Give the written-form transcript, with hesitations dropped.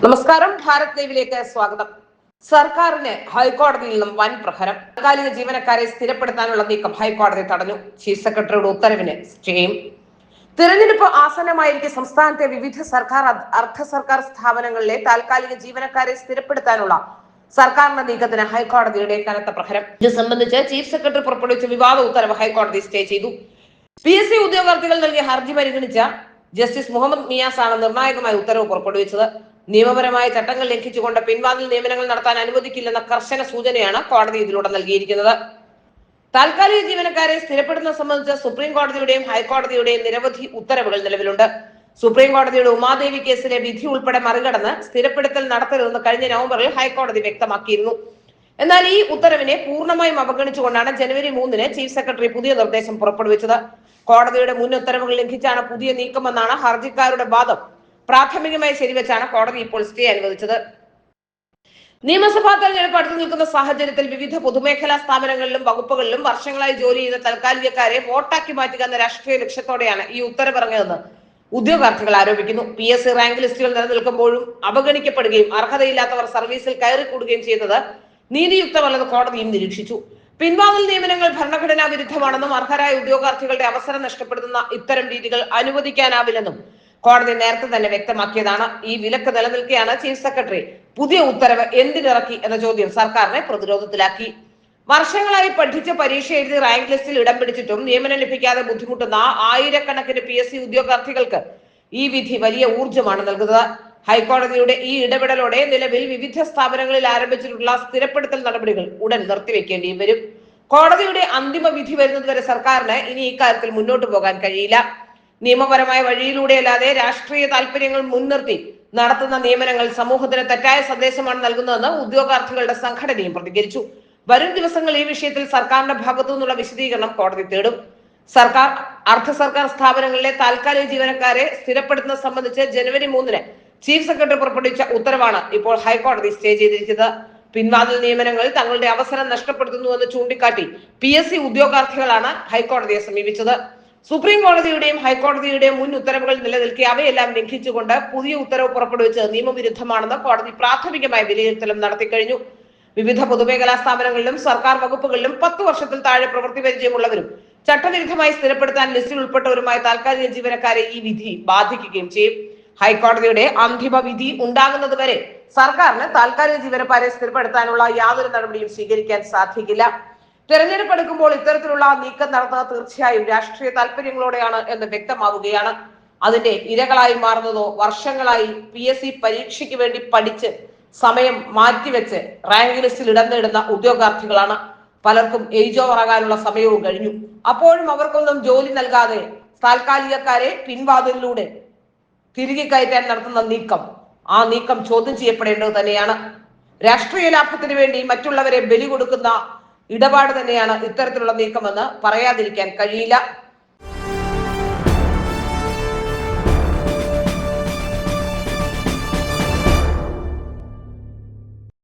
നമസ്കാരം. ഭാരത് ലൈവിലേക്ക് സ്വാഗതം. സർക്കാരിന് ഹൈക്കോടതിയിൽ നിന്നും വൻ പ്രഹരം. താൽക്കാലിക ജീവനക്കാരെ സ്ഥിരപ്പെടുത്താനുള്ള നീക്കം ഹൈക്കോടതി തടഞ്ഞു. ചീഫ് സെക്രട്ടറിയുടെ ഉത്തരവിന് സ്റ്റേയും. തിരഞ്ഞെടുപ്പ് ആസന്നമായിരിക്കെ സംസ്ഥാനത്തെ വിവിധ സർക്കാർ അർദ്ധ സർക്കാർ സ്ഥാപനങ്ങളിലെ താൽക്കാലിക ജീവനക്കാരെ സ്ഥിരപ്പെടുത്താനുള്ള സർക്കാരിന്റെ നീക്കത്തിന് ഹൈക്കോടതിയുടെ കനത്ത പ്രഹരം. ഇത് സംബന്ധിച്ച് ചീഫ് സെക്രട്ടറി പുറപ്പെടുവിച്ച വിവാദ ഉത്തരവ് ഹൈക്കോടതി സ്റ്റേ ചെയ്തു. PSC ഉദ്യോഗാർത്ഥികൾ നൽകിയ ഹർജി പരിഗണിച്ച ജസ്റ്റിസ് മുഹമ്മദ് മിയാസ് ആണ് നിർണായകമായ ഉത്തരവ് പുറപ്പെടുവിച്ചത്. നിയമപരമായ ചട്ടങ്ങൾ ലംഘിച്ചുകൊണ്ട് പിൻവാതിൽ നിയമനങ്ങൾ നടത്താൻ അനുവദിക്കില്ലെന്ന കർശന സൂചനയാണ് കോടതി ഇതിലൂടെ നൽകിയിരിക്കുന്നത്. താൽക്കാലിക ജീവനക്കാരെ സ്ഥിരപ്പെടുത്തുന്നത് സംബന്ധിച്ച് സുപ്രീം കോടതിയുടെയും ഹൈക്കോടതിയുടെയും നിരവധി ഉത്തരവുകൾ നിലവിലുണ്ട്. സുപ്രീം കോടതിയുടെ ഉമാദേവി കേസിലെ വിധി ഉൾപ്പെടെ മറികടന്ന് സ്ഥിരപ്പെടുത്തൽ നടത്തരുതെന്ന് കഴിഞ്ഞ നവംബറിൽ ഹൈക്കോടതി വ്യക്തമാക്കിയിരുന്നു. എന്നാൽ ഈ ഉത്തരവിനെ പൂർണ്ണമായും അവഗണിച്ചുകൊണ്ടാണ് ജനുവരി 3-ന് ചീഫ് സെക്രട്ടറി പുതിയ നിർദ്ദേശം പുറപ്പെടുവിച്ചത്. കോടതിയുടെ മുൻ ഉത്തരവുകൾ ലംഘിച്ചാണ് പുതിയ നീക്കമെന്നാണ് ഹർജിക്കാരുടെ വാദം. പ്രാഥമികമായി ശരിവെച്ചാണ് കോടതി ഇപ്പോൾ സ്റ്റേ അനുവദിച്ചത്. നിയമസഭാ തെരഞ്ഞെടുപ്പ് അടുത്തു നിൽക്കുന്ന സാഹചര്യത്തിൽ വിവിധ പൊതുമേഖലാ സ്ഥാപനങ്ങളിലും വകുപ്പുകളിലും വർഷങ്ങളായി ജോലി ചെയ്ത താൽക്കാലികക്കാരെ വോട്ടാക്കി മാറ്റുക എന്ന രാഷ്ട്രീയ ലക്ഷ്യത്തോടെയാണ് ഈ ഉത്തരവിറങ്ങിയതെന്ന് ഉദ്യോഗാർത്ഥികൾ ആരോപിക്കുന്നു. PSC റാങ്ക് ലിസ്റ്റുകൾ നിലനിൽക്കുമ്പോഴും അവഗണിക്കപ്പെടുകയും അർഹതയില്ലാത്തവർ സർവീസിൽ കയറിക്കൂടുകയും ചെയ്യുന്നത് നീതിയുക്തമല്ലെന്ന് കോടതിയും നിരീക്ഷിച്ചു. പിൻവാതിൽ നിയമനങ്ങൾ ഭരണഘടനാ വിരുദ്ധമാണെന്നും അർഹരായ ഉദ്യോഗാർത്ഥികളുടെ അവസരം നഷ്ടപ്പെടുത്തുന്ന ഇത്തരം രീതികൾ അനുവദിക്കാനാവില്ലെന്നും കോടതി നേരത്തെ തന്നെ വ്യക്തമാക്കിയതാണ്. ഈ വിലക്ക് നിലനിൽക്കെയാണ് ചീഫ് സെക്രട്ടറി പുതിയ ഉത്തരവ് എന്തിനിറക്കി എന്ന ചോദ്യം സർക്കാരിനെ പ്രതിരോധത്തിലാക്കി. വർഷങ്ങളായി പഠിച്ച് പരീക്ഷ എഴുതി റാങ്ക് ലിസ്റ്റിൽ ഇടം പിടിച്ചിട്ടും നിയമനം ലഭിക്കാതെ ബുദ്ധിമുട്ടുന്ന ആയിരക്കണക്കിന് PSC ഉദ്യോഗാർത്ഥികൾക്ക് ഈ വിധി വലിയ ഊർജ്ജമാണ് നൽകുന്നത്. ഹൈക്കോടതിയുടെ ഈ ഇടപെടലോടെ നിലവിൽ വിവിധ സ്ഥാപനങ്ങളിൽ ആരംഭിച്ചിട്ടുള്ള സ്ഥിരപ്പെടുത്തൽ നടപടികൾ ഉടൻ നിർത്തിവെക്കേണ്ടി വരും. കോടതിയുടെ അന്തിമ വിധി വരുന്നതുവരെ സർക്കാരിന് ഇനി ഇക്കാര്യത്തിൽ മുന്നോട്ട് പോകാൻ കഴിയില്ല. നിയമപരമായ വഴിയിലൂടെയല്ലാതെ രാഷ്ട്രീയ താല്പര്യങ്ങൾ മുൻനിർത്തി നടത്തുന്ന നിയമനങ്ങൾ സമൂഹത്തിന് തെറ്റായ സന്ദേശമാണ് നൽകുന്നതെന്ന് ഉദ്യോഗാർത്ഥികളുടെ സംഘടനയും പ്രതികരിച്ചു. വരും ദിവസങ്ങളിൽ ഈ വിഷയത്തിൽ സർക്കാരിന്റെ ഭാഗത്തു നിന്നുള്ള വിശദീകരണം കോടതി തേടും. സർക്കാർ അർദ്ധ സർക്കാർ സ്ഥാപനങ്ങളിലെ താൽക്കാലിക ജീവനക്കാരെ സ്ഥിരപ്പെടുത്തുന്നത് സംബന്ധിച്ച് ജനുവരി 3-ന് ചീഫ് സെക്രട്ടറി പുറപ്പെടുവിച്ച ഉത്തരവാണ് ഇപ്പോൾ ഹൈക്കോടതി സ്റ്റേ ചെയ്തിരിക്കുന്നത്. പിൻവാതിൽ നിയമനങ്ങൾ തങ്ങളുടെ അവസരം നഷ്ടപ്പെടുത്തുന്നുവെന്ന് ചൂണ്ടിക്കാട്ടി PSC ഉദ്യോഗാർത്ഥികളാണ് ഹൈക്കോടതിയെ സമീപിച്ചത്. സുപ്രീം കോടതിയുടെയും ഹൈക്കോടതിയുടെയും മുൻ ഉത്തരവുകൾ നിലനിൽക്കെ അവയെല്ലാം ലംഘിച്ചുകൊണ്ട് പുതിയ ഉത്തരവ് പുറപ്പെടുവിച്ച് നിയമവിരുദ്ധമാണെന്ന് കോടതി പ്രാഥമികമായ വിലയിരുത്തലും നടത്തിക്കഴിഞ്ഞു. വിവിധ പൊതുമേഖലാ സ്ഥാപനങ്ങളിലും സർക്കാർ വകുപ്പുകളിലും 10 വർഷത്തിൽ താഴെ പ്രവൃത്തി പരിചയമുള്ളവരും ചട്ടവിരുദ്ധമായി സ്ഥിരപ്പെടുത്താൻ ലിസ്റ്റിൽ ഉൾപ്പെട്ടവരുമായ താൽക്കാലിക ജീവനക്കാരെ ഈ വിധി ബാധിക്കുകയും ചെയ്യും. ഹൈക്കോടതിയുടെ അന്തിമ വിധി ഉണ്ടാകുന്നത് വരെ സർക്കാരിന് താൽക്കാലിക ജീവനക്കാരെ സ്ഥിരപ്പെടുത്താനുള്ള യാതൊരു നടപടിയും സ്വീകരിക്കാൻ സാധിക്കില്ല. തെരഞ്ഞെടുപ്പ് എടുക്കുമ്പോൾ ഇത്തരത്തിലുള്ള നീക്കം നടത്തുന്നത് തീർച്ചയായും രാഷ്ട്രീയ താല്പര്യങ്ങളോടെയാണ് എന്ന് വ്യക്തമാവുകയാണ്. അതിന്റെ ഇരകളായി മാറുന്നതോ വർഷങ്ങളായി PSC പരീക്ഷയ്ക്ക് വേണ്ടി പഠിച്ച് സമയം മാറ്റിവെച്ച് റാങ്ക് ലിസ്റ്റിൽ ഇടം നേടുന്ന ഉദ്യോഗാർത്ഥികളാണ്. പലർക്കും ഏജ് ഓവർ ആകാനുള്ള സമയവും കഴിഞ്ഞു. അപ്പോഴും അവർക്കൊന്നും ജോലി നൽകാതെ താൽക്കാലികക്കാരെ പിൻവാതിലിലൂടെ തിരികെ കയറ്റാൻ നടത്തുന്ന ആ നീക്കം ചോദ്യം ചെയ്യപ്പെടേണ്ടത് തന്നെയാണ്. രാഷ്ട്രീയ ലാഭത്തിന് വേണ്ടി മറ്റുള്ളവരെ ബലി കൊടുക്കുന്ന ഇടപാട് തന്നെയാണ് ഇത്തരത്തിലുള്ള നീക്കമെന്ന് പറയാതിരിക്കാൻ കഴിയില്ല.